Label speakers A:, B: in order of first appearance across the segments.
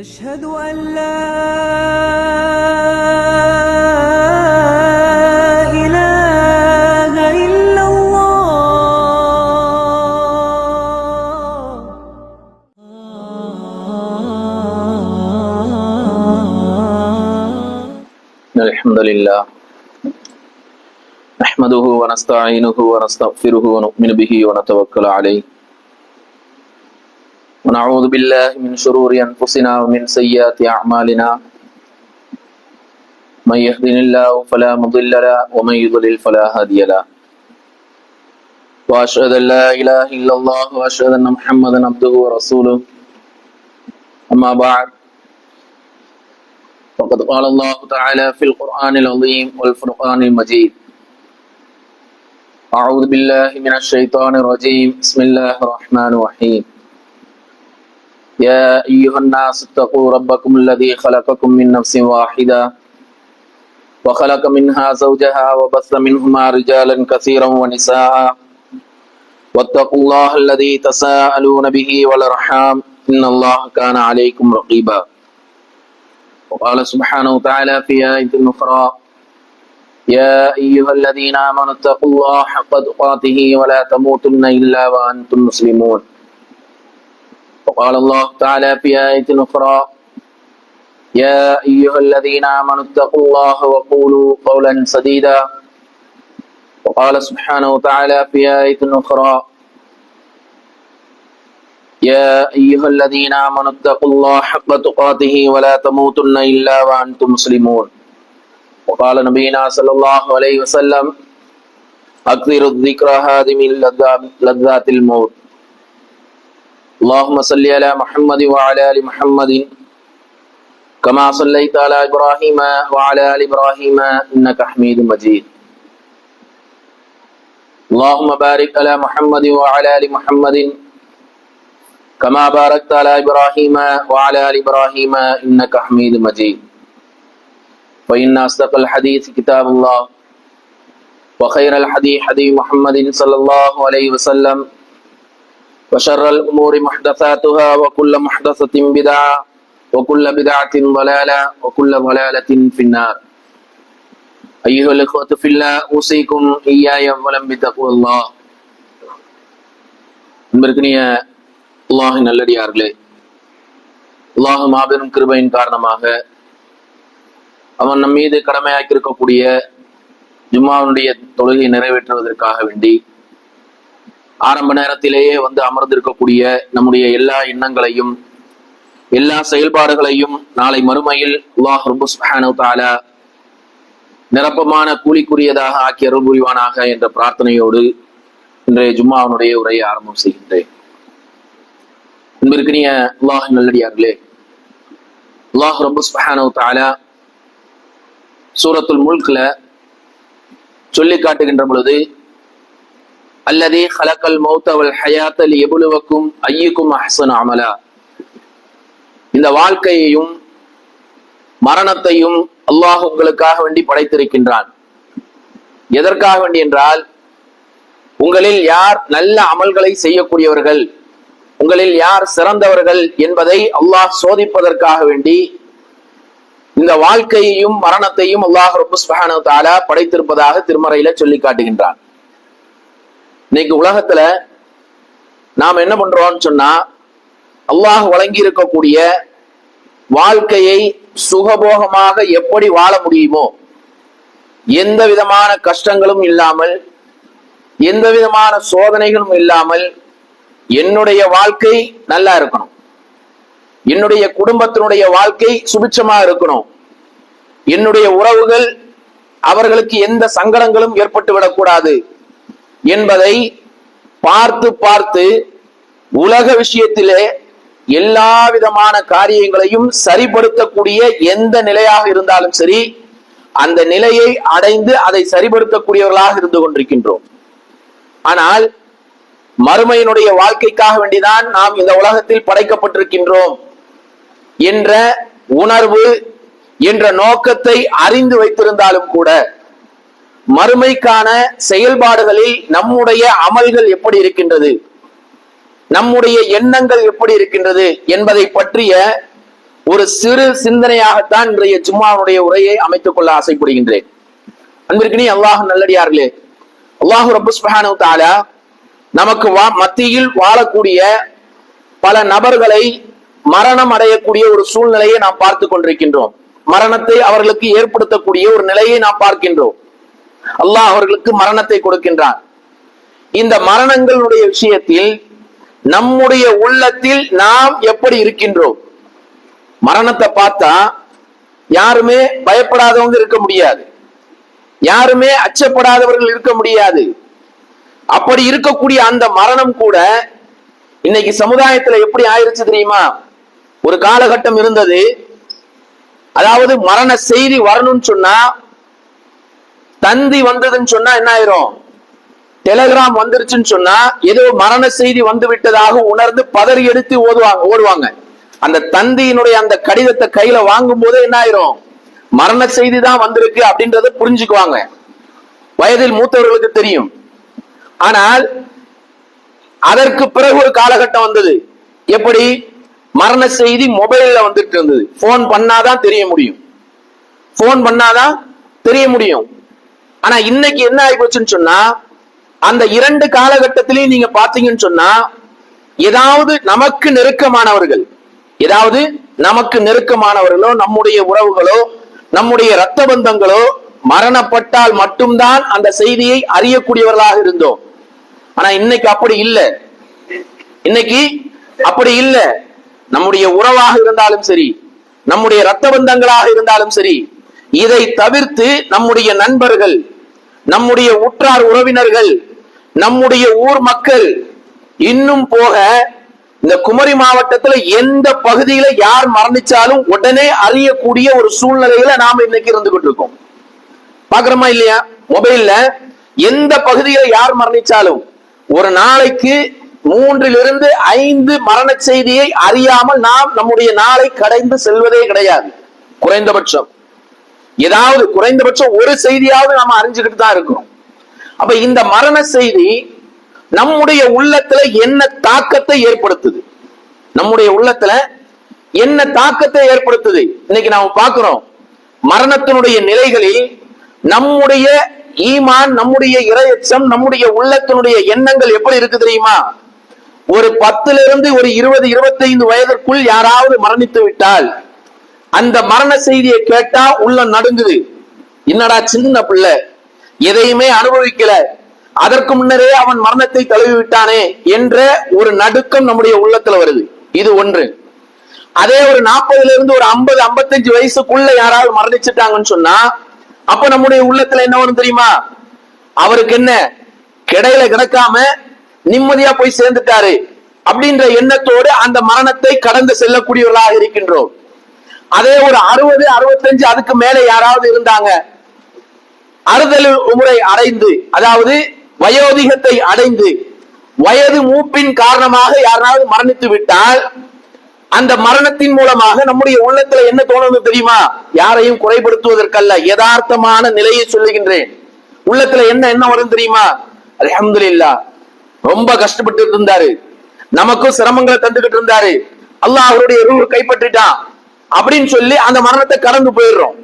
A: أشهد أن لا إله إلا الله.
B: الحمد لله نحمده ونستعينه ونستغفره ونؤمن به ونتوكل عليه ونعوذ بالله من شرور أنفسنا ومن سيئات أعمالنا من يهده الله فلا مضل له ومن يضلل فلا هادي له وأشهد أن لا إله إلا الله وأشهد أن محمدا عبده ورسوله أما بعد فقد قال الله تعالى في القرآن العظيم والفرقان المجيد أعوذ بالله من الشيطان الرجيم بسم الله الرحمن الرحيم يا أيها الناس اتقوا ربكم الذي خلقكم من نفس واحدة وخلق منها زوجها وبث منهما رجالا كثيرا ونساء واتقوا الله الذي تساءلون به والأرحام إن الله كان عليكم رقيبا وقال سبحانه وتعالى في آية أخرى يا أيها الذين آمنوا اتقوا الله حق تقاته ولا تموتن إلا وأنتم مسلمون وقال الله تعالى في آية أخرى يا أيها الذين آمنوا اتقوا الله وقولوا قولا سديدا وقال سبحانه وتعالى في آية أخرى يا أيها الذين آمنوا اتقوا الله حق تقاته ولا تموتن إلا وأنتم مسلمون وقال نبينا صلى الله عليه وسلم أكثر الذكر هادم لذات الموت اللهم صل على محمد وعلى آل محمد كما صليت على إبراهيم وعلى آل إبراهيم إنك حميد مجيد اللهم بارك على محمد وعلى آل محمد كما باركت على إبراهيم وعلى آل إبراهيم إنك حميد مجيد فإن أصدق الحديث كتاب الله وخير الحديث حديث محمد صلى الله عليه وسلم وشر الأمور محدثاتها وكل محدثة بدعة وكل بدعة ضلالة وكل ضلالة في النار أيها الإخوة في الله أوصيكم إياي أولا بتقوى الله. அன்பிற்கினிய அல்லாஹின் நல்லடியார்களே, அல்லாஹ் மாபெரும் கிருபையின் காரணமாக அவன் நம் மீது கடமையாக்கியிருக்கக்கூடிய ஜும்மாவுடைய தொழுகை நிறைவேற்றுவதற்காக வேண்டி ஆரம்ப நேரத்திலேயே வந்து அமர்ந்திருக்கக்கூடிய நம்முடைய எல்லா எண்ணங்களையும் எல்லா செயல்பாடுகளையும் நாளை மறுமையில் அல்லாஹ் ரப்பு சுப்ஹானஹு வ தஆலா நிரப்பமான கூலிக்குரியதாக ஆக்கி அருள் புரிவானாக என்ற பிரார்த்தனையோடு இன்றைய ஜும்மாவுடைய உரையை ஆரம்பம் செய்கின்றேன். அன்பிற்கினிய அல்லாஹ் நல்லடியார்களே, அல்லாஹ் ரப்பு சுப்ஹானஹு வ தஆலா சூரத்துல் முல்க்ல சொல்லி காட்டுகின்ற பொழுது அல்லதி ஹலக்கல் மௌத வல் ஹயாத்த லியப்லுவக்கும் அய்யுக்கும் அஹ்ஸனு அமலா, இந்த வாழ்க்கையையும் மரணத்தையும் அல்லாஹ் உங்களுக்காக வேண்டி படைத்திருக்கின்றான். எதற்காக வேண்டி என்றால், உங்களில் யார் நல்ல அமல்களை செய்யக்கூடியவர்கள், உங்களில் யார் சிறந்தவர்கள் என்பதை அல்லாஹ் சோதிப்பதற்காக வேண்டி இந்த வாழ்க்கையையும் மரணத்தையும் அல்லாஹ் ரப்பு சுப்ஹானஹு வ தஆலா படைத்திருப்பதாக திருமறையில சொல்லி காட்டுகின்றான். இன்னைக்கு உலகத்துல நாம் என்ன பண்றோம்னு சொன்னா, அல்லாஹ் வழங்கி இருக்கக்கூடிய வாழ்க்கையை சுகபோகமாக எப்படி வாழ முடியுமோ, எந்த விதமான கஷ்டங்களும் இல்லாமல் எந்த விதமான சோதனைகளும் இல்லாமல் என்னுடைய வாழ்க்கை நல்லா இருக்கணும், என்னுடைய குடும்பத்தினுடைய வாழ்க்கை சுபிட்சமா இருக்கணும், என்னுடைய உறவுகள் அவர்களுக்கு எந்த சங்கடங்களும் ஏற்பட்டு விடக்கூடாது என்பதை பார்த்து பார்த்து உலக விஷயத்திலே எல்லா விதமான காரியங்களையும் சரிபடுத்தக்கூடிய எந்த நிலையாக இருந்தாலும் சரி, அந்த நிலையை அடைந்து அதை சரிபடுத்தக்கூடியவர்களாக இருந்து கொண்டிருக்கின்றோம். ஆனால் மறுமையினுடைய வாழ்க்கைக்காக வேண்டிதான் நாம் இந்த உலகத்தில் படைக்கப்பட்டிருக்கின்றோம் என்ற உணர்வு என்ற நோக்கத்தை அறிந்து வைத்திருந்தாலும் கூட, மறுமைக்கான செயல்பாடுகளில் நம்முடைய அமல்கள் எப்படி இருக்கின்றது, நம்முடைய எண்ணங்கள் எப்படி இருக்கின்றது என்பதை பற்றிய ஒரு சிறு சிந்தனையாகத்தான் இன்றைய ஜும்மாவுடைய உரையை அமைத்துக் கொள்ள ஆசைப்படுகின்றேன். அன்பிற்கினி அல்லாஹ் நல்லடியார்களே, அல்லாஹு ரப்பு சுப்ஹானஹு தஆலா நமக்கு மத்தியில் வாழக்கூடிய பல நபர்களை மரணம் அடையக்கூடிய ஒரு சூழ்நிலையை நாம் பார்த்து கொண்டிருக்கின்றோம். மரணத்தை அவர்களுக்கு ஏற்படுத்தக்கூடிய ஒரு நிலையை நாம் பார்க்கின்றோம். அல்லாஹ் அவர்களுக்கு மரணத்தை கொடுக்கின்றான். இந்த மரணங்களுடைய விஷயத்தில் நம்முடைய உள்ளத்தில் நாம் எப்படி இருக்கின்றோம்? மரணத்தை பார்த்தா யாருமே பயப்படாதவங்க இருக்க முடியாது, யாருமே அச்சப்படாதவர்கள் இருக்க முடியாது. அப்படி இருக்கக்கூடிய அந்த மரணம் கூட இன்னைக்கு சமுதாயத்துல எப்படி ஆயிருச்சு தெரியுமா? ஒரு காலகட்டம் இருந்தது, அதாவது மரண செய்தி வரணும்னு சொன்னா, தந்தி வந்ததுன்னு சொன்னா என்ன ஆயிரும், டெலிகிராம் வந்துருச்சுன்னு சொன்னா ஏதோ மரண செய்தி வந்து விட்டதாக உணர்ந்து பதறி எடுத்து ஓடுவாங்க. அந்த தந்தியினுடைய அந்த கடிதத்தை கையில வாங்கும் போதே என்ன ஆயிரும், மரண செய்தி தான் வந்திருக்கு அப்படின்றத புரிஞ்சுக்குவாங்க. வயதில் மூத்தவர்களுக்கு தெரியும். ஆனால் அதற்கு பிறகு ஒரு காலகட்டம் வந்தது. எப்படி? மரண செய்தி மொபைல்ல வந்துட்டு இருந்தது. போன் பண்ணாதான் தெரிய முடியும், போன் பண்ணாதான் தெரிய முடியும். ஆனா இன்னைக்கு என்ன ஆகி போச்சுன்னு சொன்னா, அந்த இரண்டு காலகட்டத்திலையும் நீங்க பாத்தீங்கன்னு சொன்னா, ஏதாவது நமக்கு நெருக்கமானவர்களோ நம்முடைய உறவுகளோ நம்முடைய இரத்த பந்தங்களோ மரணப்பட்டால் மட்டும்தான் அந்த செய்தியை அறியக்கூடியவர்களாக இருந்தோம். ஆனா இன்னைக்கு அப்படி இல்லை. நம்முடைய உறவாக இருந்தாலும் சரி, நம்முடைய இரத்த பந்தங்களாக இருந்தாலும் சரி, இதை தவிர்த்து நம்முடைய நண்பர்கள், நம்முடைய உற்றார் உறவினர்கள், நம்முடைய ஊர் மக்கள், இன்னும் போக இந்த குமரி மாவட்டத்துல எந்த பகுதியில யார் மரணிச்சாலும் உடனே அறியக்கூடிய ஒரு சூழ்நிலையில நாம இன்னைக்கு இருந்துகிட்டு இருக்கோம். பாக்குறோமா இல்லையா? மொபைல்ல எந்த பகுதியில யார் மரணிச்சாலும் ஒரு நாளைக்கு 3 to 5 மரண செய்தியை அறியாமல் நாம் நம்முடைய நாளை கடைந்து செல்வதே கிடையாது. குறைந்தபட்சம் ஒரு செய்தியாவது நாம அறிஞ்சுக்கிட்டு தான் இருக்கிறோம். அப்ப இந்த மரண செய்தி நம்முடைய உள்ளத்துல என்ன தாக்கத்தை ஏற்படுத்துது? இன்னைக்கு நாம பார்க்கிறோம், மரணத்தினுடைய நிலைகளில் நம்முடைய ஈமான், நம்முடைய இறையச்சம், நம்முடைய உள்ளத்தினுடைய எண்ணங்கள் எப்படி இருக்கு தெரியுமா? ஒரு 10 to 20, 25 வயதிற்குள் யாராவது மரணித்து விட்டால் அந்த மரண செய்தியை கேட்டா உள்ள நடுங்குது. என்னடா சின்ன பிள்ளை, எதையுமே அனுபவிக்கல, அதற்கு முன்னரே அவன் மரணத்தை தழுவி விட்டானே என்ற ஒரு நடுக்கம் நம்முடைய உள்ளத்துல வருது. இது ஒன்று. அதே ஒரு 40 to 50, 55 வயசுக்குள்ள யாராவது மரணிச்சுட்டாங்கன்னு சொன்னா அப்ப நம்முடைய உள்ளத்துல என்ன வரும் தெரியுமா? அவருக்கு என்ன கிடையில கிடக்காம நிம்மதியா போய் சேர்ந்துட்டாரு அப்படின்ற எண்ணத்தோடு அந்த மரணத்தை கடந்து செல்லக்கூடியவர்களாக இருக்கின்றோம். அதே ஒரு 60, 65 அதுக்கு மேல யாராவது இருந்தாங்க, அறுதல் முறை அடைந்து, அதாவது வயோதிகத்தை அடைந்து வயது மூப்பின் காரணமாக யாராவது மரணித்து விட்டால் அந்த மரணத்தின் மூலமாக நம்முடைய உள்ளத்துல என்ன தோணுது தெரியுமா? யாரையும் குறைபடுத்துவதற்கல்ல, யதார்த்தமான நிலையை சொல்லுகின்றேன். உள்ளத்துல என்ன வரும் தெரியுமா? அல்ஹம்துலில்லாஹ், ரொம்ப கஷ்டப்பட்டு இருந்தாரு, நமக்கும் சிரமங்களை தந்துகிட்டு இருந்தாரு, அல்லாஹ் அவருடைய ரூஹ் கைப்பற்றிட்டான் அப்படின்னு சொல்லி அந்த மரணத்தை கடந்து போயிடுறோம்.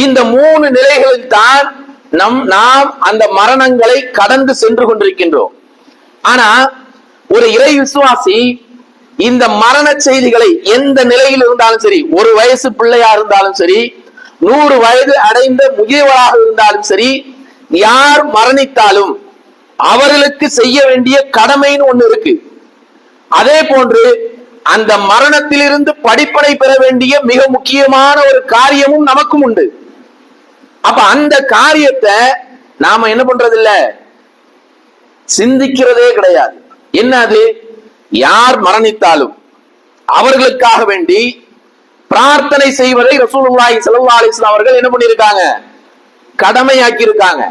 B: இந்த 3 நிலைகளில் தான் நாம் அந்த மரணங்களை கடந்து சென்று கொண்டிருக்கின்றோம். ஆனா ஒரு இறை விசுவாசி இந்த மரண செய்திகளை எந்த நிலையில் இருந்தாலும் சரி, ஒரு வயசு பிள்ளையா இருந்தாலும் சரி, 100 வயது அடைந்த முதியவராக இருந்தாலும் சரி, யார் மரணித்தாலும் அவர்களுக்கு செய்ய வேண்டிய கடமைன்னு ஒண்ணு இருக்கு. அதே போன்று அந்த மரணத்திலிருந்து படிப்பனை பெற வேண்டிய மிக முக்கியமான ஒரு காரியமும் நமக்கும் உண்டு. அப்ப அந்த காரியத்தை நாம என்ன பண்றது இல்ல, சிந்திக்கிறதே கிடையாது. என்னது? யார் மரணித்தாலும் அவர்களுக்காக வேண்டி பிரார்த்தனை செய்வதை ரசூலுல்லாஹி ஸல்லல்லாஹு அலைஹி வஸல்லம் அவர்கள் என்ன பண்ணிருக்காங்க? கடமையாக்கி இருக்காங்க.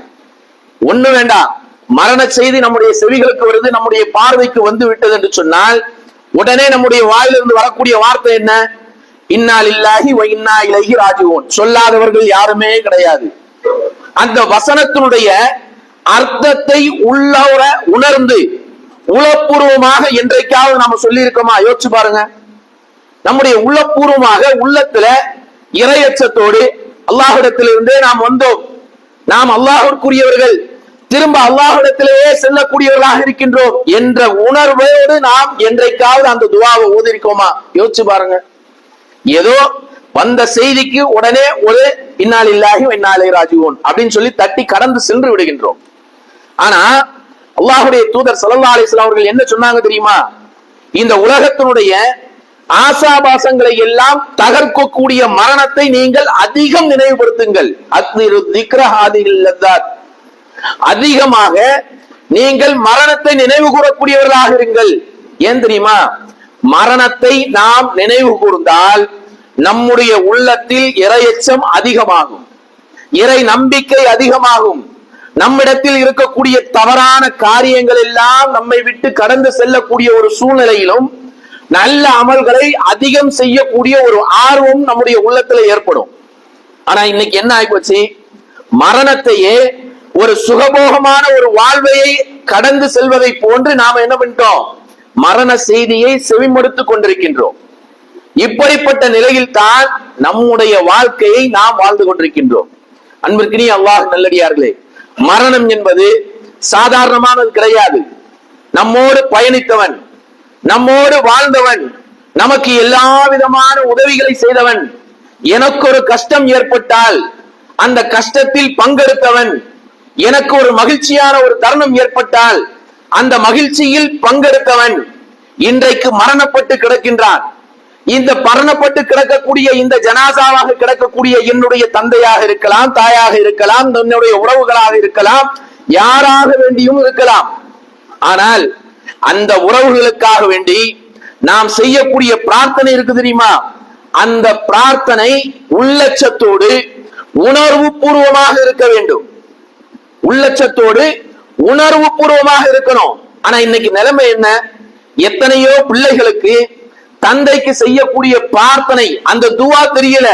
B: ஒண்ணு வேண்டாம், மரண செய்தி நம்முடைய செவிகளுக்கு வருது, நம்முடைய பார்வைக்கு வந்து விட்டது என்று சொன்னால் உடனே நம்முடைய வாயிலிருந்து வரக்கூடிய வார்த்தை என்ன? இன்னா லில்லாஹி வ இன்னா இலைஹி ராஜிஊன். சொல்லாதவர்கள் யாருமே கிடையாது. அந்த வசனத்தினுடைய அர்த்தத்தை உள்ளவர உணர்ந்து உளப்பூர்வமாக என்றைக்காவது நாம சொல்லி இருக்கோமா? யோசிச்சு பாருங்க. நம்முடைய உள்ளபூர்வமாக உள்ளத்துல இறையச்சத்தோடு அல்லாஹ்விடத்திலிருந்தே நாம் வந்தோம், நாம் அல்லாஹ்விற்குரியவர்கள், திரும்ப அல்லாஹ்விடத்திலேயே செல்லக்கூடியவர்களாக இருக்கின்றோம் என்ற உணர்வோடு நாம் என்றைக்காவது அந்த துஆவை ஓதிருக்கோமா? யோசிச்சு பாருங்க. ஏதோ வந்த செய்திக்கு உடனே ஒரு இன்னா லில்லாஹி வ இன்னா இலைஹி ராஜிஊன் அப்படின்னு சொல்லி தட்டி கடந்து சென்று விடுகின்றோம். ஆனா அல்லாஹ்வுடைய தூதர் ஸல்லல்லாஹு அலைஹி வஸல்லம் அவர்கள் என்ன சொன்னாங்க தெரியுமா? இந்த உலகத்தினுடைய ஆசாபாசங்களை எல்லாம் தகர்க்கக்கூடிய மரணத்தை நீங்கள் அதிகம் நினைவுபடுத்துங்கள். அதிகமாக நீங்கள் மரணத்தை நினைவு கூறக்கூடியவர்களாக இருங்கள். ஏன் தெரியுமா? மரணத்தை நாம் நினைவு கூர்ந்தால் நம்முடைய உள்ளத்தில் இறையச்சம் அதிகமாகும், இறை நம்பிக்கை அதிகமாகும், நம்மிடத்தில் இருக்கக்கூடிய தவறான காரியங்கள் எல்லாம் நம்மை விட்டு கடந்து செல்லக்கூடிய ஒரு சூழ்நிலையிலும் நல்ல அமல்களை அதிகம் செய்யக்கூடிய ஒரு ஆர்வம் நம்முடைய உள்ளத்துல ஏற்படும். ஆனா இன்னைக்கு என்ன ஆயிப்போச்சு? மரணத்தையே ஒரு சுகபோகமான ஒரு வாழ்வையை கடந்து செல்வதை போன்று நாம என்ன பண்ணிட்டோம்? மரண செய்தியை செவிமடுத்துக் கொண்டிருக்கின்றோம். இப்படிப்பட்ட நிலையில் தான் நம்முடைய வாழ்க்கையை நாம் வாழ்ந்து கொண்டிருக்கின்றோம். அன்பிற்கினிய அல்லாஹ் நல்லடியார்களே, மரணம் என்பது சாதாரணமானது கிடையாது. நம்மோடு பயணித்தவன், நம்மோடு வாழ்ந்தவன், நமக்கு எல்லா விதமான உதவிகளை செய்தவன், எனக்கு ஒரு கஷ்டம் ஏற்பட்டால் அந்த கஷ்டத்தில் பங்கெடுத்தவன், எனக்கு ஒரு மகிழ்ச்சியான ஒரு தருணம் ஏற்பட்டால் அந்த மகிழ்ச்சியில் பங்கெடுத்தவன் இன்றைக்கு மரணப்பட்டு கிடக்கின்றான். இந்த மரணப்பட்டு கிடக்கக்கூடிய இந்த ஜனாசாவாக கிடக்கக்கூடிய என்னுடைய தந்தையாக இருக்கலாம், தாயாக இருக்கலாம், என்னுடைய உறவுகளாக இருக்கலாம், யாராக வேண்டியும் இருக்கலாம். ஆனால் அந்த உறவுகளுக்காக வேண்டி நாம் செய்யக்கூடிய பிரார்த்தனை இருக்கு தெரியுமா? அந்த பிரார்த்தனை உள்ளச்சத்தோடு உணர்வு பூர்வமாக இருக்க வேண்டும். உள்ளச்சத்தோடு உணர்வு பூர்வமாக இருக்கணும். ஆனா இன்னைக்கு நிலைமை என்ன? எத்தனையோ பிள்ளைகளுக்கு தந்தைக்கு செய்யக்கூடிய பிரார்த்தனை அந்த துஆ தெரியல.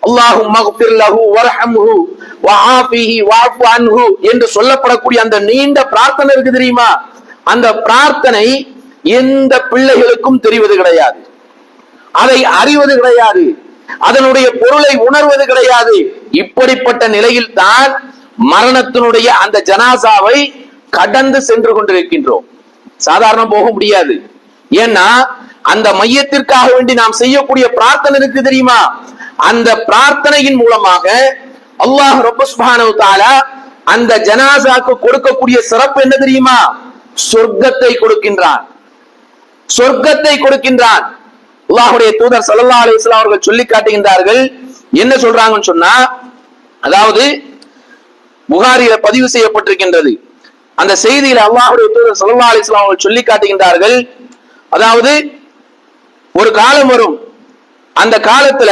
B: அல்லாஹும்ம ஃபிர் லஹு வர்ஹம்ஹு வஆஃபிஹி வஅஃபு அன்ஹு என்று சொல்லப்படக்கூடிய அந்த நீண்ட பிரார்த்தனை இருக்கு தெரியுமா? அந்த பிரார்த்தனை எந்த பிள்ளைகளுக்கும் தெரிவது கிடையாது, அதை அறிவது கிடையாது, அதனுடைய பொருளை உணர்வது கிடையாது. இப்படிப்பட்ட நிலையில் தான் மரணத்தினுடைய அந்த ஜனாசாவை கடந்து சென்று கொண்டிருக்கின்றோம். சாதாரண போக முடியாது. ஏன்னா அந்த மையத்திற்காக வேண்டி நாம் செய்யக்கூடிய பிரார்த்தனை இருக்கு தெரியுமா? அந்த பிரார்த்தனையின் மூலமாக அல்லாஹ் ரப்ப சுப்ஹானஹு வ தஆலா அந்த ஜனாசாக்கு கொடுக்கக்கூடிய சிறப்பு என்ன தெரியுமா? சொர்க்கத்தை கொடுக்கின்றான், சொர்க்கத்தை கொடுக்கின்றான். அல்லாஹ்வுடைய தூதர் ஸல்லல்லாஹு அலைஹி வஸல்லம் அவர்கள் சொல்லி காட்டுகின்றார்கள். என்ன சொல்றாங்கன்னு சொன்னா, அதாவது புகாரியில பதிவு செய்யப்பட்டிருக்கின்றது. அந்த செய்தியில அல்லாஹ்வுடைய தூதர் ஸல்லல்லாஹு அலைஹி வஸல்லம் அவர்கள் சொல்லி காட்டுகின்றார்கள், அதாவது ஒரு காலம் வரும், அந்த காலத்துல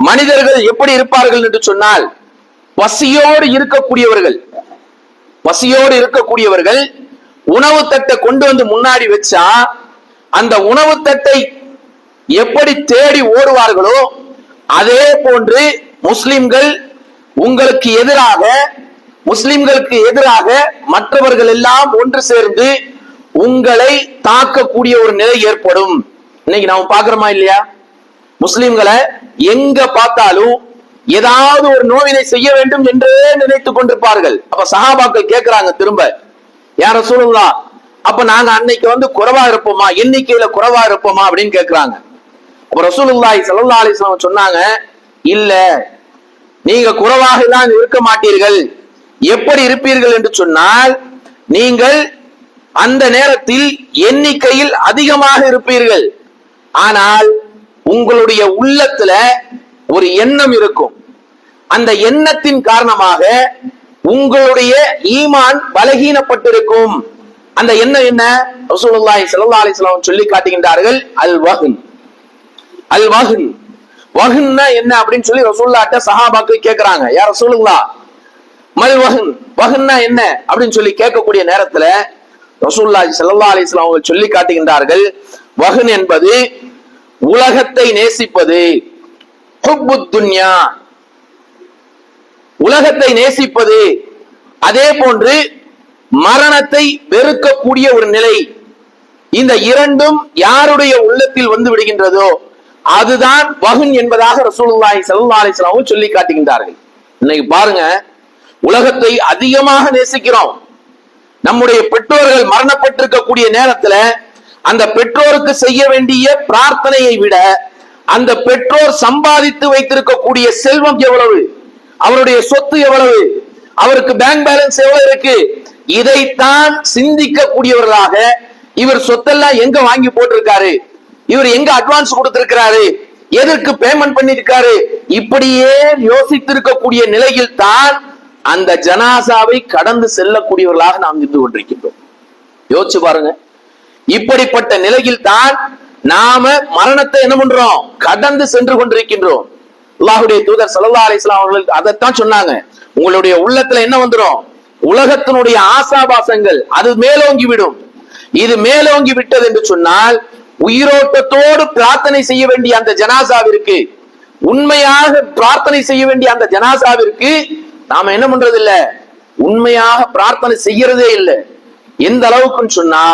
B: மனிதர்கள் எப்படி இருப்பார்கள் என்று சொன்னால், பசியோடு இருக்கக்கூடியவர்கள், பசியோடு இருக்கக்கூடியவர்கள் உணவு தட்டை கொண்டு வந்து முன்னாடி வச்சா அந்த உணவு தட்டை எப்படி தேடி ஓடுவார்களோ அதே போன்று முஸ்லிம்கள் உங்களுக்கு எதிராக, முஸ்லிம்களுக்கு எதிராக மற்றவர்கள் எல்லாம் ஒன்று சேர்ந்து உங்களை தாக்கக்கூடிய ஒரு நிலை ஏற்படும். இன்னைக்கு நாம பாக்குறோமா இல்லையா? முஸ்லிம்களை எங்க பார்த்தாலும் ஏதாவது ஒரு நோவினை செய்ய வேண்டும் என்றே நினைத்துக் கொண்டிருப்பார்கள். அப்ப சஹாபாக்கள் கேட்கிறாங்க திரும்ப, யா ரசூலுல்லாஹ், அப்ப நாங்க அன்னைக்கு வந்து குறைவா இருப்போமா, எண்ணிக்கையில குறைவா இருப்போமா அப்படின்னு கேட்கிறாங்க. அப்ப ரசூலுல்லாஹி ஸல்லல்லாஹு அலைஹி வஸல்லம் சொன்னாங்க, இல்ல, நீங்க குறைவாக தான் இருக்க மாட்டீர்கள். எப்படி இருப்பீர்கள் என்று சொன்னால், நீங்கள் அந்த நேரத்தில் எண்ணிக்கையில் அதிகமாக இருப்பீர்கள், ஆனால் உங்களுடைய உள்ளத்துல ஒரு எண்ணம் இருக்கும். அந்த எண்ணத்தின் காரணமாக உங்களுடைய ஈமான் பலகீனப்பட்டிருக்கும். அந்த எண்ணம் என்ன? ரசூலுல்லாஹி ஸல்லல்லாஹு அலைஹி வஸல்லம் சொல்லி காட்டுகின்றார்கள், அல் வஹன். அல் வஹன், வஹன்னா என்ன அப்படின்னு சொல்லி ரசூலுல்லாஹ்ட்ட சஹாபாக்கள் கேக்குறாங்க, யா ரசூலுல்லாஹ், மல் வஹன், வஹன்னா என்ன அப்படின்னு சொல்லி கேட்கக்கூடிய நேரத்துல ரசூலுல்லாஹி ஸல்லல்லாஹு அலைஹி வஸல்லம் அவர்கள் சொல்லி காட்டுகின்றார்கள், வஹன் என்பது உலகத்தை நேசிப்பது, ஹுப்புத் துன்யா, உலகத்தை நேசிப்பது, அதே போன்று மரணத்தை வெறுக்கக்கூடிய ஒரு நிலை. இந்த இரண்டும் யாருடைய உள்ளத்தில் வந்து விடுகின்றதோ, அதுதான் வஹன் என்பதாக ரசூலுல்லாஹி ஸல்லல்லாஹு அலைஹி வஸல்லம் சொல்லி காட்டுகின்றார்கள். இன்னைக்கு பாருங்க, உலகத்தை அதிகமாக நேசிக்கிறோம். நம்முடைய பெற்றோர்கள் மரணப்பட்டிருக்கக்கூடிய நேரத்துல அந்த பெற்றோருக்கு செய்ய வேண்டிய பிரார்த்தனையை விட அந்த பெற்றோர் சம்பாதித்து வைத்திருக்கக்கூடிய செல்வம் எவ்வளவு, அவருடைய சொத்து எவ்வளவு, அவருக்கு பேங்க் பேலன்ஸ் எவ்வளவு இருக்கு, இதைத்தான் சிந்திக்கக்கூடியவர்களாக இவர் சொத்தெல்லாம் எங்க வாங்கி போட்டிருக்காரு, இவர் எங்க அட்வான்ஸ் கொடுத்திருக்கிறாரு, எதற்கு பேமெண்ட் பண்ணிருக்காரு, இப்படியே யோசித்திருக்கக்கூடிய நிலையில் தான் அந்த ஜனாசாவை கடந்து செல்லக்கூடியவர்களாக நாம் இருந்து கொண்டிருக்கின்றோம். யோசிச்சு பாருங்க. இப்படிப்பட்ட நிலையில் தான் நாம மரணத்தை என்ன பண்றோம், கடந்து சென்று கொண்டிருக்கின்றோம். அல்லாஹ்வுடைய தூதர் ஸல்லல்லாஹு அலைஹி வஸல்லம் அவர்கள் அதைத்தான் சொன்னாங்க. உங்களுடைய உள்ளத்துல என்ன வந்துடும், உலகத்தினுடைய ஆசாபாசங்கள் அது மேலோங்கி விடும். இது மேலோங்கி விட்டது என்று சொன்னால் உயிரோட்டத்தோடு பிரார்த்தனை செய்ய வேண்டிய அந்த ஜனாசாவிற்கு, உண்மையாக பிரார்த்தனை செய்ய வேண்டிய அந்த ஜனாசாவிற்கு நாம என்ன பண்றது இல்ல, உண்மையாக பிரார்த்தனை செய்யறதே இல்லை. எந்த அளவுக்குன்னு சொன்னா,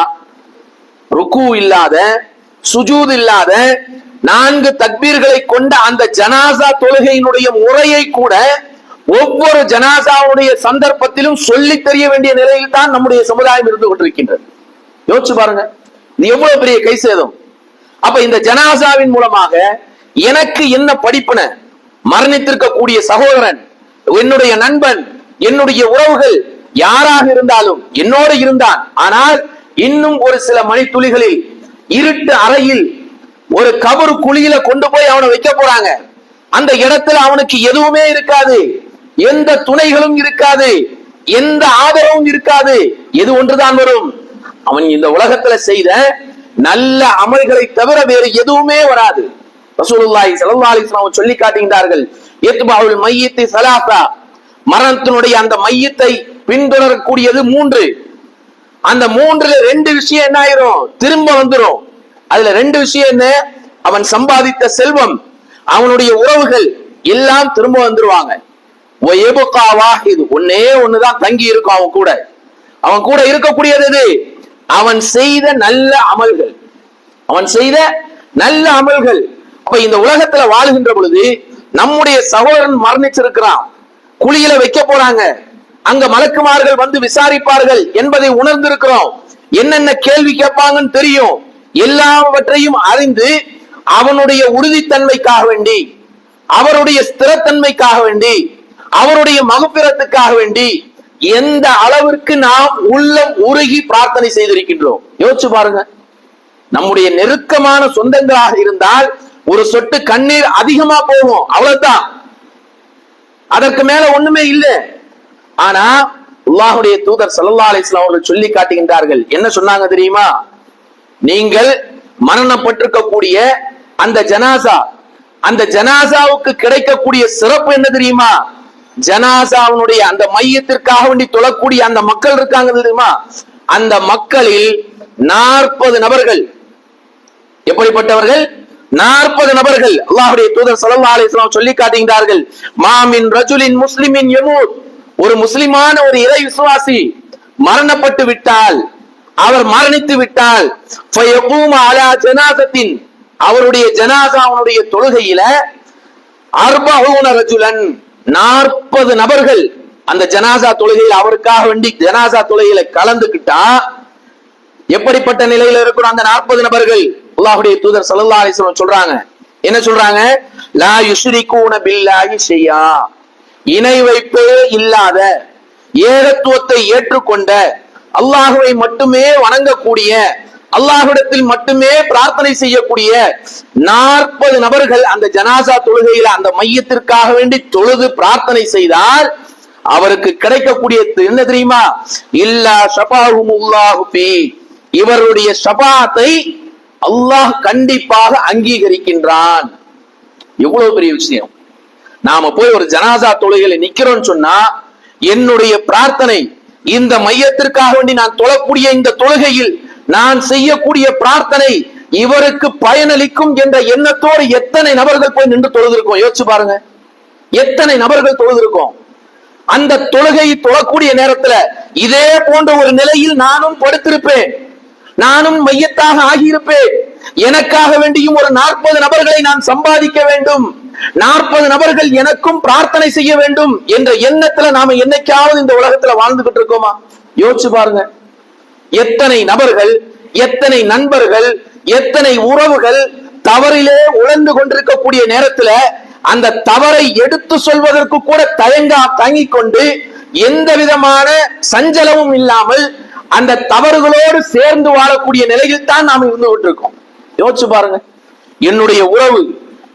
B: ருக்கு இல்லாத, சுஜூத் இல்லாத 4 தக்பீர்களை கொண்ட அந்த ஜனாசா தொழுகையினுடைய முறையை கூட ஒவ்வொரு ஜனாசாவுடைய சந்தர்ப்பத்திலும் சொல்லி தெரிய வேண்டிய நிலையில் தான் நம்முடைய சமுதாயம் இருந்து கொண்டிருக்கின்றது. யோசிச்சு பாருங்க, இது எவ்வளவு பெரிய கை சேதம். அப்ப இந்த ஜனாசாவின் மூலமாக எனக்கு என்ன படிப்பினை, மரணித்திருக்கக்கூடிய சகோதரன், என்னுடைய நண்பன், என்னுடைய உறவுகள் யாராக இருந்தாலும் என்னோடு இருந்தான், ஆனால் இன்னும் ஒரு சில மணித்துளிகளில் இருட்டு அறையில் ஒரு கபரு குழியில கொண்டு போய் அவனை வைக்க போறாங்க. அந்த இடத்துல அவனுக்கு எதுவுமே இருக்காது, எந்த துணைகளும் இருக்காது, எந்த ஆதரவும் இருக்காது. எது ஒன்றுதான் வரும், அவன் இந்த உலகத்துல செய்த நல்ல அமல்களை தவிர வேறு எதுவுமே வராது. ரசூலுல்லாஹி ஸல்லல்லாஹு அலைஹி வஸல்லம் சொல்லி காட்டுகின்றார்கள், யத்பஉல் மய்யித் ஸலாஸா, மரணத்தினுடைய அந்த மையத்தை பின்தொடரக்கூடியது 3. அந்த 3ல 2 விஷயம் என்ன ஆயிரும், திரும்ப வந்துரும். அதுல 2 விஷயம் என்ன, அவன் சம்பாதித்த செல்வம், அவனுடைய உறவுகள் எல்லாம் திரும்ப வந்துருவாங்க. வயபகா வாஹித், ஒன்னே ஒண்ணுதான் தங்கி இருக்கும் அவன் கூட. அவன் கூட இருக்கக்கூடியது எது, அவன் செய்த நல்ல அமல்கள், அவன் செய்த நல்ல அமல்கள். அப்ப இந்த உலகத்துல வாழுகின்ற பொழுது நம்முடைய சகோதரன் மரணிச்சிருக்கிறான், குழியில வைக்க போறாங்க, அங்க மலக்குமார்கள் வந்து விசாரிப்பார்கள் என்பதை உணர்ந்திருக்கிறோம். என்னென்ன கேள்வி கேட்பாங்கன்னு தெரியும். எல்லாவற்றையும் அறிந்து அவனுடைய உறுதித்தன்மைக்காக வேண்டி, அவருடைய ஸ்திரத்தன்மைக்காக வேண்டி, அவருடைய மகபிரத்துக்காக வேண்டி எந்த அளவிற்கு நாம் உள்ளம் உருகி பிரார்த்தனை செய்திருக்கின்றோம். யோசிச்சு பாருங்க. நம்முடைய நெருக்கமான சொந்தங்களாக இருந்தால் ஒரு சொட்டு கண்ணீர் அதிகமா போகும், அவ்வளவுதான், அதற்கு மேல ஒண்ணுமே இல்லை. ஆனா அல்லாஹ்வுடைய தூதர் ஸல்லல்லாஹு அலைஹி வஸல்லம் அவர்கள் சொல்லி காட்டுகின்றார்கள். என்ன சொன்னாங்க தெரியுமா, நீங்கள் மரணப்பட்டிருக்கக்கூடிய அந்த ஜனாசா, அந்த ஜனாசாவுக்கு கிடைக்கக்கூடிய சிறப்பு என்ன தெரியுமா, ஜனாசாவுடைய அந்த மையத்திற்காக வேண்டி தொழக்கூடிய அந்த மக்கள் இருக்காங்க தெரியுமா, அந்த மக்களில் 40 நபர்கள், எப்படிப்பட்டவர்கள், 40 நபர்கள். அல்லாஹ்வுடைய தூதர் ஸல்லல்லாஹு அலைஹி வஸல்லம் சொல்லி காட்டுகின்றார்கள், மாமின் ரஜுலின் முஸ்லிமின் யமூத், ஒரு முஸ்லிமான ஒரு இறை விசுவாசி மரணப்பட்டு விட்டால், அவர் மரணித்து விட்டால், ஃபயகூமு அலா ஜனாஸத்தின், அவருடைய ஜனாஸா அவனுடைய தொழுகையில 40 ரஜுலன், 40 நபர்கள் அந்த ஜனாஸா தொழுகையில் அவருக்காக வேண்டி ஜனாஸா தொழுகையில கலந்துக்கிட்டா எப்படிப்பட்ட நிலையில இருக்கிற அந்த 40 நபர்கள், அல்லாஹ்வுடைய தூதர் ஸல்லல்லாஹு அலைஹி வஸல்லம் சொல்றாங்க, என்ன சொல்றாங்க, லா யுஷ்ரிகூன பில்லாஹி ஷையா, இணை வைப்பே இல்லாத, ஏகத்துவத்தை ஏற்றுக்கொண்ட, அல்லாஹ்வை மட்டுமே வணங்கக்கூடிய, அல்லாஹ்விடத்தில் மட்டுமே பிரார்த்தனை செய்யக்கூடிய 40 நபர்கள் அந்த ஜனாசா தொழுகையில அந்த மையத்திற்காக வேண்டி தொழுது பிரார்த்தனை செய்தால் அவருக்கு கிடைக்கக்கூடிய என்ன தெரியுமா, இல்லா ஷஃபாஹுமுல்லாஹு ஃபீ, இவருடைய ஷஃபாத்தை அல்லாஹ் கண்டிப்பாக அங்கீகரிக்கின்றான். எவ்வளவு பெரிய விஷயம். நாம போய் ஒரு ஜனாசா தொழுகையில நிக்கிறோம்னு சொன்னா, என்னுடைய பிரார்த்தனை, இந்த மையத்திற்காக வேண்டி நான் தொழக்கூடிய இந்த தொழுகையில் நான் செய்யக்கூடிய பிரார்த்தனை இவருக்கு பயனளிக்கும் என்ற எண்ணத்தோடு எத்தனை நபர்கள் போய் நின்று தொழுதிருக்கோம். யோசிச்சு பாருங்க, எத்தனை நபர்கள் தொழுதிருக்கோம். அந்த தொழுகையை தொழக்கூடிய நேரத்துல இதே போன்ற ஒரு நிலையில் நானும் படுத்திருப்பேன், நானும் மையத்தாக ஆகியிருப்பேன். எனக்காக வேண்டியும் ஒரு 40 நபர்களை நான் சம்பாதிக்க வேண்டும், 40 நபர்கள் எனக்கும் பிரார்த்தனை செய்ய வேண்டும் என்ற எண்ணத்துல நாம என்னைக்காவது இந்த உலகத்துல வாழ்ந்துகிட்டு இருக்கோமா? யோசிச்சு பாருங்க. எத்தனை நபர்கள், எத்தனை நண்பர்கள், எத்தனை உறவுகள் தவறிலே உழந்து கொண்டிருக்கக்கூடிய நேரத்துல அந்த தவறை எடுத்து சொல்வதற்கு கூட தயங்கிக் கொண்டு எந்த விதமான சஞ்சலமும் இல்லாமல் அந்த தவறுகளோடு சேர்ந்து வாழக்கூடிய நிலையில் தான் நாம் இருந்து கொண்டிருக்கோம். யோசிச்சு பாருங்க. என்னுடைய உறவு,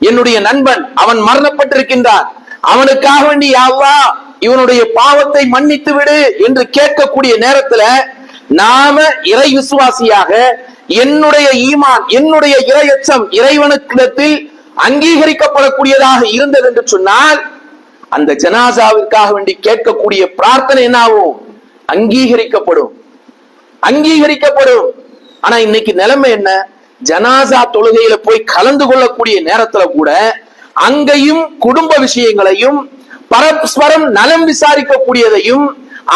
B: என்னுடைய நண்பன், அவன் மரணப்பட்டிருக்கின்றான், அவனுக்காக வேண்டி யா அல்லாஹ் இவனுடைய பாவத்தை மன்னித்து விடு என்று கேட்கக்கூடிய நேரத்துல நாம இறை விசுவாசியாக என்னுடைய ஈமான், என்னுடைய இறையச்சம் இறைவனுக்கிடத்தில் அங்கீகரிக்கப்படக்கூடியதாக இருந்தது என்று சொன்னால் அந்த ஜனாசாவிற்காக வேண்டி கேட்கக்கூடிய பிரார்த்தனை என்னாகும்? அங்கீகரிக்கப்படும். ஆனா இன்னைக்கு நிலைமை என்ன? ஜனாசா தொழுகையில போய் கலந்து கொள்ளக்கூடிய நேரத்துல கூட அங்கேயும் குடும்ப விஷயங்களையும் பரஸ்பரம் நலம் விசாரிக்கக்கூடியதையும்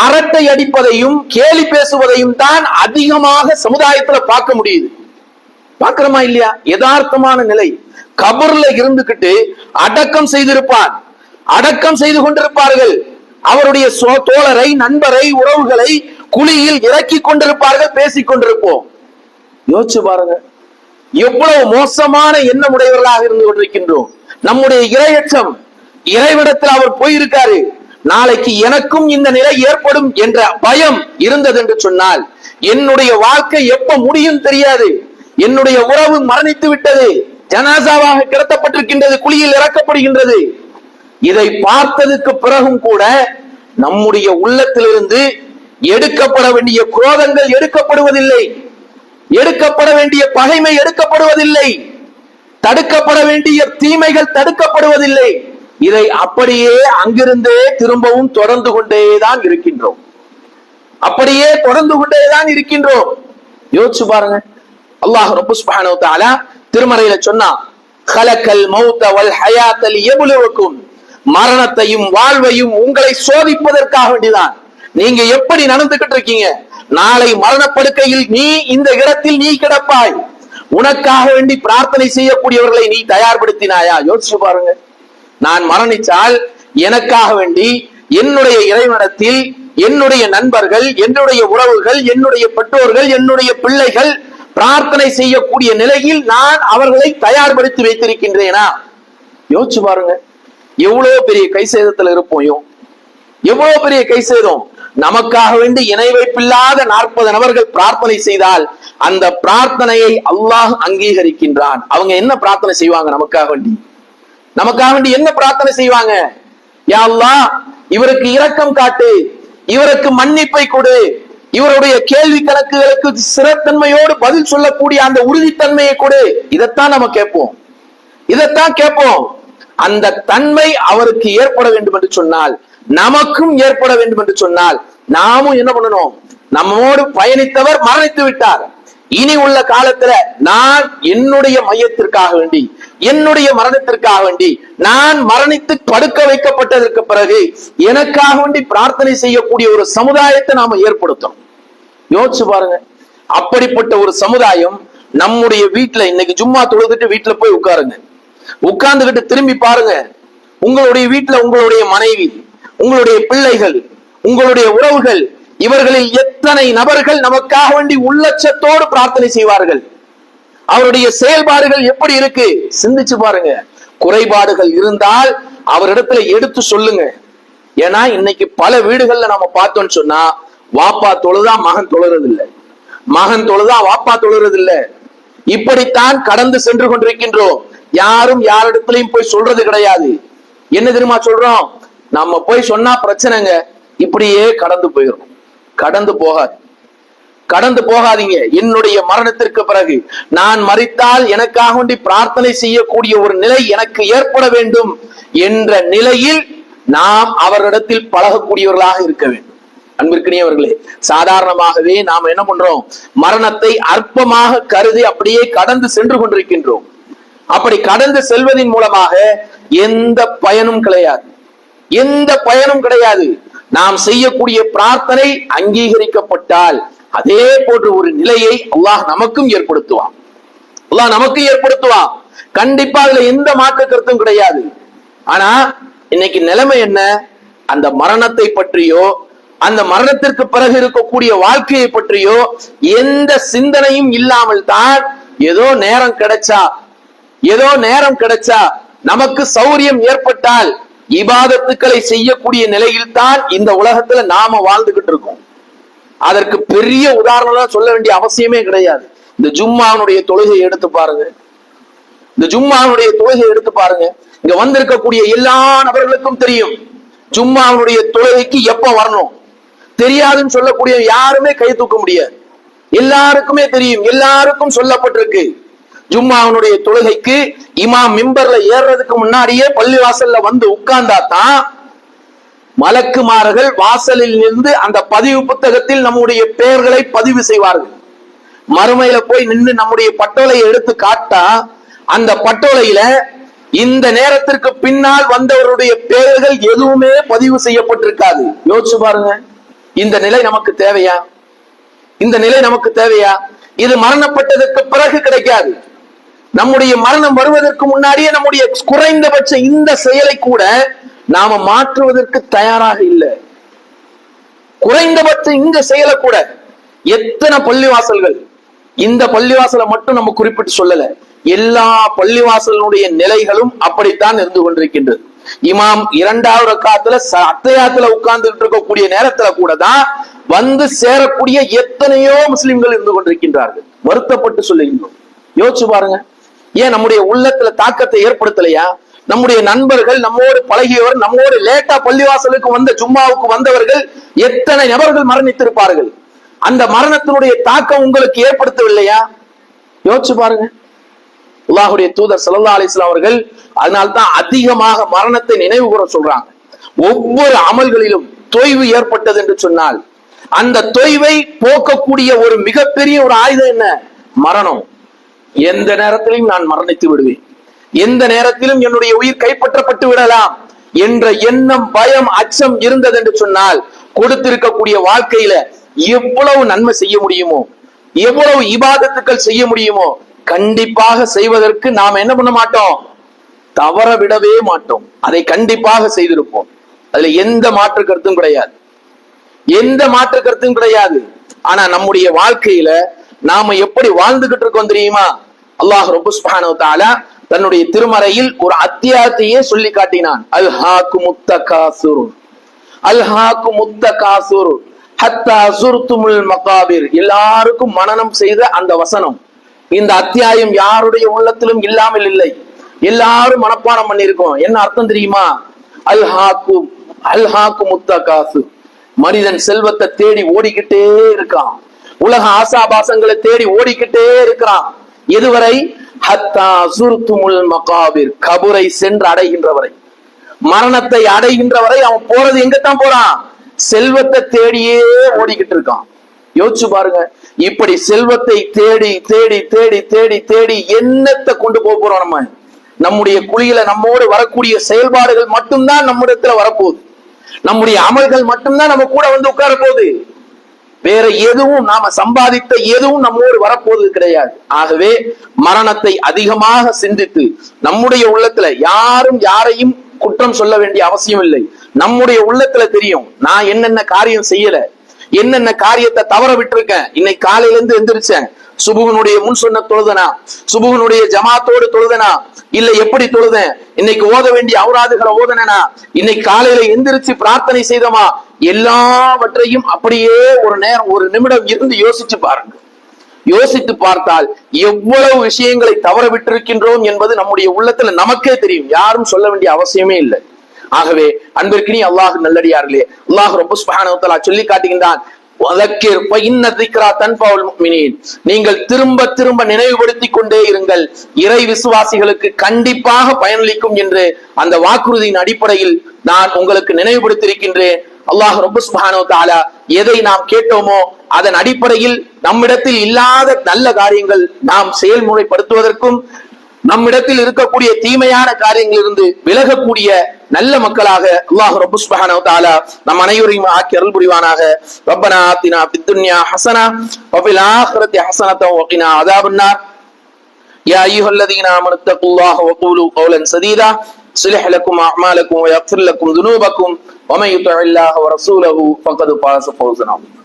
B: அரட்டை அடிப்பதையும் கேலி பேசுவதையும் தான் அதிகமாக சமுதாயத்துல பார்க்க முடியுது. பார்க்கிறோமா இல்லையா? யதார்த்தமான நிலை. கபர்ல இருந்துகிட்டு அடக்கம் செய்திருப்பான், அடக்கம் செய்து கொண்டிருப்பார்கள். அவருடைய தோழரை, நண்பரை, உறவுகளை குழியில் இறக்கி கொண்டிருப்பார்கள், பேசிக் கொண்டிருப்போம். யோசிச்சு பாருங்க, எவ்வளவு மோசமான எண்ணம் உடையவர்களாக இருந்து கொண்டிருக்கின்றோம். நம்முடைய இறையச்சம், இறைவிடத்தில் அவர் போயிருக்காரு, நாளைக்கு எனக்கும் இந்த நிலை ஏற்படும் என்ற பயம் இருந்தது என்று சொன்னால் என்னுடைய வாழ்க்கை எப்ப முடியும் தெரியாது. என்னுடைய உறவு மரணித்து விட்டது, ஜனாசாவாக கிடத்தப்பட்டிருக்கின்றது, குழியில் இறக்கப்படுகின்றது. இதை பார்த்ததுக்கு பிறகும் கூட நம்முடைய உள்ளத்திலிருந்து எடுக்கப்பட வேண்டிய குரோதங்கள் எடுக்கப்படுவதில்லை, எடுக்கப்பட வேண்டிய பகைமை எடுக்கப்படுவதில்லை, தடுக்கப்பட வேண்டிய தீமைகள் தடுக்கப்படுவதில்லை. இதை அப்படியே அங்கிருந்தே திரும்பவும் தொடர்ந்து கொண்டேதான் இருக்கின்றோம், அப்படியே தொடர்ந்து கொண்டேதான் இருக்கின்றோம். யோசிச்சு பாருங்க. அல்லாஹ் ரப்பல் சுப்ஹானஹு வ தஆலா திருமறையில சொன்னா, "கலக்கல் மௌத வல் ஹயாத லியப்லுவக்கும்", மரணத்தையும் வாழ்வையும் உங்களை சோதிப்பதற்காக வேண்டிதான். நீங்க எப்படி நடந்துகிட்டு இருக்கீங்க? நாளை மரணப்படுக்கையில் நீ இந்த இடத்தில் நீ கிடப்பாய், உனக்காக வேண்டி பிரார்த்தனை செய்யக்கூடியவர்களை நீ தயார்படுத்தினாயா? யோசிச்சு பாருங்க. நான் மரணிச்சால் எனக்காக வேண்டி என்னுடைய இறைவனிடத்தில் என்னுடைய நண்பர்கள், என்னுடைய உறவுகள், என்னுடைய பெற்றோர்கள், என்னுடைய பிள்ளைகள் பிரார்த்தனை செய்யக்கூடிய நிலையில் நான் அவர்களை தயார்படுத்தி வைத்திருக்கின்றேனா? யோசிச்சு பாருங்க. எவ்வளவு பெரிய கை சேதத்துல இருப்போம், எவ்வளவு பெரிய கை சேதம். நமக்காக வேண்டி இணை வைப்பில்லாத 40 நபர்கள் பிரார்த்தனை செய்தால் அந்த பிரார்த்தனையை அல்லாஹ் அங்கீகரிக்கின்றான். அவங்க என்ன பிரார்த்தனை செய்வாங்க? நமக்காக வேண்டி என்ன பிரார்த்தனை செய்வாங்க? யா அல்லாஹ் இவருக்கு இரக்கம் காட்டு, இவருக்கு மன்னிப்பை கொடு, இவருடைய கேள்வி கணக்குகளுக்கு சிறத்தன்மையோடு பதில் சொல்லக்கூடிய அந்த உறுதித்தன்மையை கொடு. இதைத்தான் நம்ம கேட்போம். அந்த தன்மை அவருக்கு ஏற்பட வேண்டும் என்று சொன்னால், நமக்கும் ஏற்பட வேண்டும் என்று சொன்னால் நாமும் என்ன பண்ணணும்? நம்மோடு பயணித்தவர் மரணித்து விட்டார், இனி உள்ள காலத்துல நான் என்னுடைய மையத்திற்காக வேண்டி, என்னுடைய மரணத்திற்காக வேண்டி, நான் மரணித்து படுக்க வைக்கப்பட்டதற்கு பிறகு எனக்காக வேண்டி பிரார்த்தனை செய்யக்கூடிய ஒரு சமுதாயத்தை நாம ஏற்படுத்தணும். யோசிச்சு பாருங்க. அப்படிப்பட்ட ஒரு சமுதாயம் நம்முடைய வீட்டுல, இன்னைக்கு ஜும்மா தொழுதுட்டு வீட்டுல போய் உட்காருங்க, உட்கார்ந்துகிட்டு திரும்பி பாருங்க. உங்களுடைய வீட்டுல உங்களுடைய மனைவி, உங்களுடைய பிள்ளைகள், உங்களுடைய உறவுகள், இவர்களில் எத்தனை நபர்கள் நமக்காக வேண்டி உள்ளச்சத்தோடு பிரார்த்தனை செய்வார்கள்? அவருடைய செயல்பாடுகள் எப்படி இருக்கு? சிந்திச்சு பாருங்க. குறைபாடுகள் இருந்தால் அவரிடத்துல எடுத்து சொல்லுங்க. ஏன்னா இன்னைக்கு பல வீடுகள்ல நம்ம பார்த்தோம்னு சொன்னா, வாப்பா தொழுதா மகன் தொழுறது இல்லை, மகன் தொழுதா வாப்பா தொழுறது இல்லை. இப்படித்தான் கடந்து சென்று கொண்டிருக்கின்றோம். யாரும் யாரிடத்திலையும் போய் சொல்றது கிடையாது. என்ன தெரியுமா சொல்றோம்? நம்ம போய் சொன்னா பிரச்சனைங்க, இப்படியே கடந்து போயிடும். கடந்து போகாதீங்க. என்னுடைய மரணத்திற்கு பிறகு நான் மரித்தால் எனக்காக வேண்டி பிரார்த்தனை செய்யக்கூடிய ஒரு நிலை எனக்கு ஏற்பட வேண்டும் என்ற நிலையில் நாம் அவரிடத்தில் பழகக்கூடியவர்களாக இருக்க வேண்டும். அன்பிற்கினியவர்களே, சாதாரணமாகவே நாம் என்ன பண்றோம்? மரணத்தை அற்பமாக கருதி அப்படியே கடந்து சென்று கொண்டிருக்கின்றோம். அப்படி கடந்து செல்வதன் மூலமாக எந்த பயனும் கிடையாது. நாம் செய்யக்கூடிய பிரார்த்தனை அங்கீகரிக்கப்பட்டால் அதே போன்ற ஒரு நிலையை அல்லாஹ் நமக்கும் ஏற்படுத்துவான். அல்லாஹ் நமக்கு ஏற்படுத்துவான். கண்டிப்பா அதுல எந்த மாற்று கருத்தும் கிடையாது. ஆனா இன்னைக்கு நிலைமை என்ன? அந்த மரணத்தை பற்றியோ அந்த மரணத்திற்கு பிறகு இருக்கக்கூடிய வாழ்க்கையை பற்றியோ எந்த சிந்தனையும் இல்லாமல் தான் ஏதோ நேரம் கிடைச்சா நமக்கு சௌரியம் ஏற்பட்டால் இபாதத்துக்களை செய்யக்கூடிய நிலையில் தான் இந்த உலகத்துல நாம வாழ்ந்துகிட்டு இருக்கோம். அதற்கு பெரிய உதாரணம் சொல்ல வேண்டிய அவசியமே கிடையாது. இந்த ஜும்மாவுடைய தொழுகை எடுத்து பாருங்க. இங்க வந்திருக்கக்கூடிய எல்லா நபர்களுக்கும் தெரியும் ஜும்மாவுடைய தொழுகைக்கு எப்ப வரணும். தெரியாதுன்னு சொல்லக்கூடிய யாருமே கை தூக்க முடியாது. எல்லாருக்குமே தெரியும், எல்லாருக்கும் சொல்லப்பட்டிருக்கு. ஜும்மாவுடைய தொழுகைக்கு இமாம் மிம்பர்ல ஏறுறதுக்கு முன்னாடியே பள்ளிவாசல்ல வந்து உட்கார்ந்தா தான் மலக்குமார்கள் வாசலில் இருந்து அந்த பதிவு புத்தகத்தில் நம்முடைய பெயர்களை பதிவு செய்வார்கள். மறுமையில போய் நின்று நம்முடைய பட்டோலையை எடுத்து காட்டா அந்த பட்டோலையில இந்த நேரத்திற்கு பின்னால் வந்தவருடைய பெயர்கள் எதுவுமே பதிவு செய்யப்பட்டிருக்காது. யோசிச்சு பாருங்க, இந்த நிலை நமக்கு தேவையா? இது மரணப்பட்டதற்கு பிறகு கிடைக்காது. நம்முடைய மரணம் வருவதற்கு முன்னாடியே நம்முடைய குறைந்தபட்ச இந்த செயலை கூட நாம மாற்றுவதற்கு தயாராக இல்லை. குறைந்தபட்ச இந்த செயலை கூட எத்தனை பள்ளிவாசல்கள், இந்த பள்ளிவாசலை மட்டும் நம்ம குறிப்பிட்டு சொல்லல, எல்லா பள்ளிவாசலுடைய நிலைகளும் அப்படித்தான் இருந்து கொண்டிருக்கின்றது. இமாம் இரண்டாவது ரக்காத்துல அத்தையாத்துல உட்கார்ந்துட்டு இருக்கக்கூடிய நேரத்துல கூட தான் வந்து சேரக்கூடிய எத்தனையோ முஸ்லிம்கள் இருந்து கொண்டிருக்கின்றார்கள். வருத்தப்பட்டு சொல்லுகின்றோம். யோசிச்சு பாருங்க, ஏன் நம்முடைய உள்ளத்துல தாக்கத்தை ஏற்படுத்தலையா? நம்முடைய நண்பர்கள், நம்மோடு பழகியவர், நம்மோடு லேட்டா பள்ளிவாசலுக்கு வந்த ஜும்மாவுக்கு வந்தவர்கள் எத்தனை நபர்கள் மரணித்திருப்பார்கள். அந்த மரணத்தினுடைய தாக்கம் உங்களுக்கு ஏற்படுத்தவில்லையா? யோசிச்சு பாருங்க. அல்லாஹ்வுடைய தூதர் ஸல்லல்லாஹு அலைஹி வஸல்லம் அவர்கள் அதனால்தான் அதிகமாக மரணத்தை நினைவு கூற சொல்றாங்க. ஒவ்வொரு அமல்களிலும் தொய்வு ஏற்பட்டது என்று சொன்னால் அந்த தொய்வை போக்கக்கூடிய ஒரு மிகப்பெரிய ஒரு ஆயுதம் என்ன? மரணம். எந்த நேரத்திலும் நான் மரணித்து விடுவேன், எந்த நேரத்திலும் என்னுடைய உயிர் கைப்பற்றப்பட்டு விடலாம் என்ற எண்ணம், பயம், அச்சம் இருந்தது என்று சொன்னால் கொடுத்திருக்கக்கூடிய வாழ்க்கையில எவ்வளவு நன்மை செய்ய முடியுமோ, எவ்வளவு இபாதத்துக்கள் செய்ய முடியுமோ கண்டிப்பாக செய்வதற்கு நாம் என்ன பண்ண மாட்டோம்? தவற விடவே மாட்டோம். அதை கண்டிப்பாக செய்திருப்போம். அதுல எந்த மாற்று கருத்தும் கிடையாது. ஆனா நம்முடைய வாழ்க்கையில நாம எப்படி வாழ்ந்துகிட்டு இருக்கோம் தெரியுமா? அல்லாஹ் ரப்ப சுப்ஹானஹு வ தஆலா தன்னுடைய திருமறையில் ஒரு அத்தியாயத்தையே சொல்லி காட்டினான். அல்ஹாக்குமுத் தகாசுர் ஹத்தா ஸுர்துமுல் மகாபிர். எல்லாருக்கும் மனனம் செய்த அந்த வசனம், இந்த அத்தியாயம் யாருடைய உள்ளத்திலும் இல்லாமல் இல்லை. எல்லாரும் மனப்பாடம் பண்ணிருக்கோம். என்ன அர்த்தம் தெரியுமா? அல்ஹாக்குமுத் தகாசுர். மனிதன் செல்வத்தை தேடி ஓடிக்கிட்டே இருக்கான், உலக ஆசாபாசங்களை தேடி ஓடிக்கிட்டே இருக்கிறான். எதுவரை? ஹத்தா ஸுர்துமுல் மகாபிர். கபரை சென்று அடைகின்ற வரை, மரணத்தை அடைகின்ற வரை அவன் போறது எங்கத்தான் போறான்? செல்வத்தை தேடியே ஓடிக்கிட்டு இருக்கான். யோசிச்சு பாருங்க, இப்படி செல்வத்தை தேடி தேடி தேடி தேடி தேடி என்னத்தை கொண்டு போறோம்? நம்முடைய குழியில நம்மோடு வரக்கூடிய செயல்பாடுகள் மட்டும்தான் நம்மிடத்துல வரப்போகுது. நம்முடைய அமல்கள் மட்டும்தான் நம்ம கூட வந்து உட்கார போகுது. வேற எதுவும், நாம சம்பாதித்த எதுவும் நம்மோடு வரப்போவது கிடையாது. ஆகவே மரணத்தை அதிகமாக சிந்தித்து நம்முடைய உள்ளத்துல யாரும் யாரையும் குற்றம் சொல்ல வேண்டிய அவசியம் இல்லை. நம்முடைய உள்ளத்துல தெரியும் நான் என்னென்ன காரியம் செய்யல, என்னென்ன காரியத்தை தவற விட்டுருக்கேன். இன்னைக்கு காலையில இருந்து எந்திரிச்சேன், சுபுகனுடைய முன் சொன்ன தொழுதனா, சுபுகனுடைய ஜமாத்தோடு தொழுதனா, இல்ல எப்படி தொழுதேன், இன்னைக்கு ஓத வேண்டிய அவுராதுகளை ஓதனா, இன்னைக்கு காலையில எந்திரிச்சு பிரார்த்தனை செய்தோமா, எல்லாவற்றையும் அப்படியே ஒரு நேரம், ஒரு நிமிடம் இருந்து யோசிச்சு பாருங்க. யோசித்து பார்த்தால் எவ்வளவு விஷயங்களை தவற விட்டிருக்கின்றோம் என்பது நம்முடைய உள்ளத்துல நமக்கே தெரியும். யாரும் சொல்ல வேண்டிய அவசியமே இல்லை. ஆகவே அன்பிற்கினி அல்லாஹ் நல்லடியார்களே, அல்லாஹ் ரப்ப சுப்ஹானஹு வ தஆலா சொல்லி காட்டுகின்றான், நீங்கள் திரும்ப திரும்ப நினைவுபடுத்திக் கொண்டே இருங்கள், இறை விசுவாசிகளுக்கு கண்டிப்பாக பயனளிக்கும் என்று அந்த வாக்குறுதியின் அடிப்படையில் நான் உங்களுக்கு நினைவுபடுத்தியிருக்கின்றேன். அல்லாஹ் ரப்ப சுப்ஹானஹு வ தஆலா எதை நாம் கேட்டோமோ அதன் அடிப்படையில் நம்மிடத்தில் இல்லாத நல்ல காரியங்கள் நாம் செயல்முறைப்படுத்துவதற்கும், நம்மிடத்தில் இருக்கக்கூடிய தீமையான காரியங்களிலிருந்து விலகக்கூடிய நல்ல மக்களாக அல்லாஹ் ரப்ப சுப்ஹானஹு வ தஆலா நம் அனைவரையும் ஆக்கி அருள் புரிவானாக. ரப்பனா ஆத்தினா ஃபித் துன்யா ஹஸனா வ ஃபில் ஆখিরাতি ஹஸனத்தன் வ கினா அஸாபன்னார். يا أيها الذين آمنوا اتقوا الله وقولوا قولا سديدا يصلح لكم أعمالكم ويغفر لكم ذنوبكم ومن يطع الله ورسوله فقد فاز فوزا عظيما.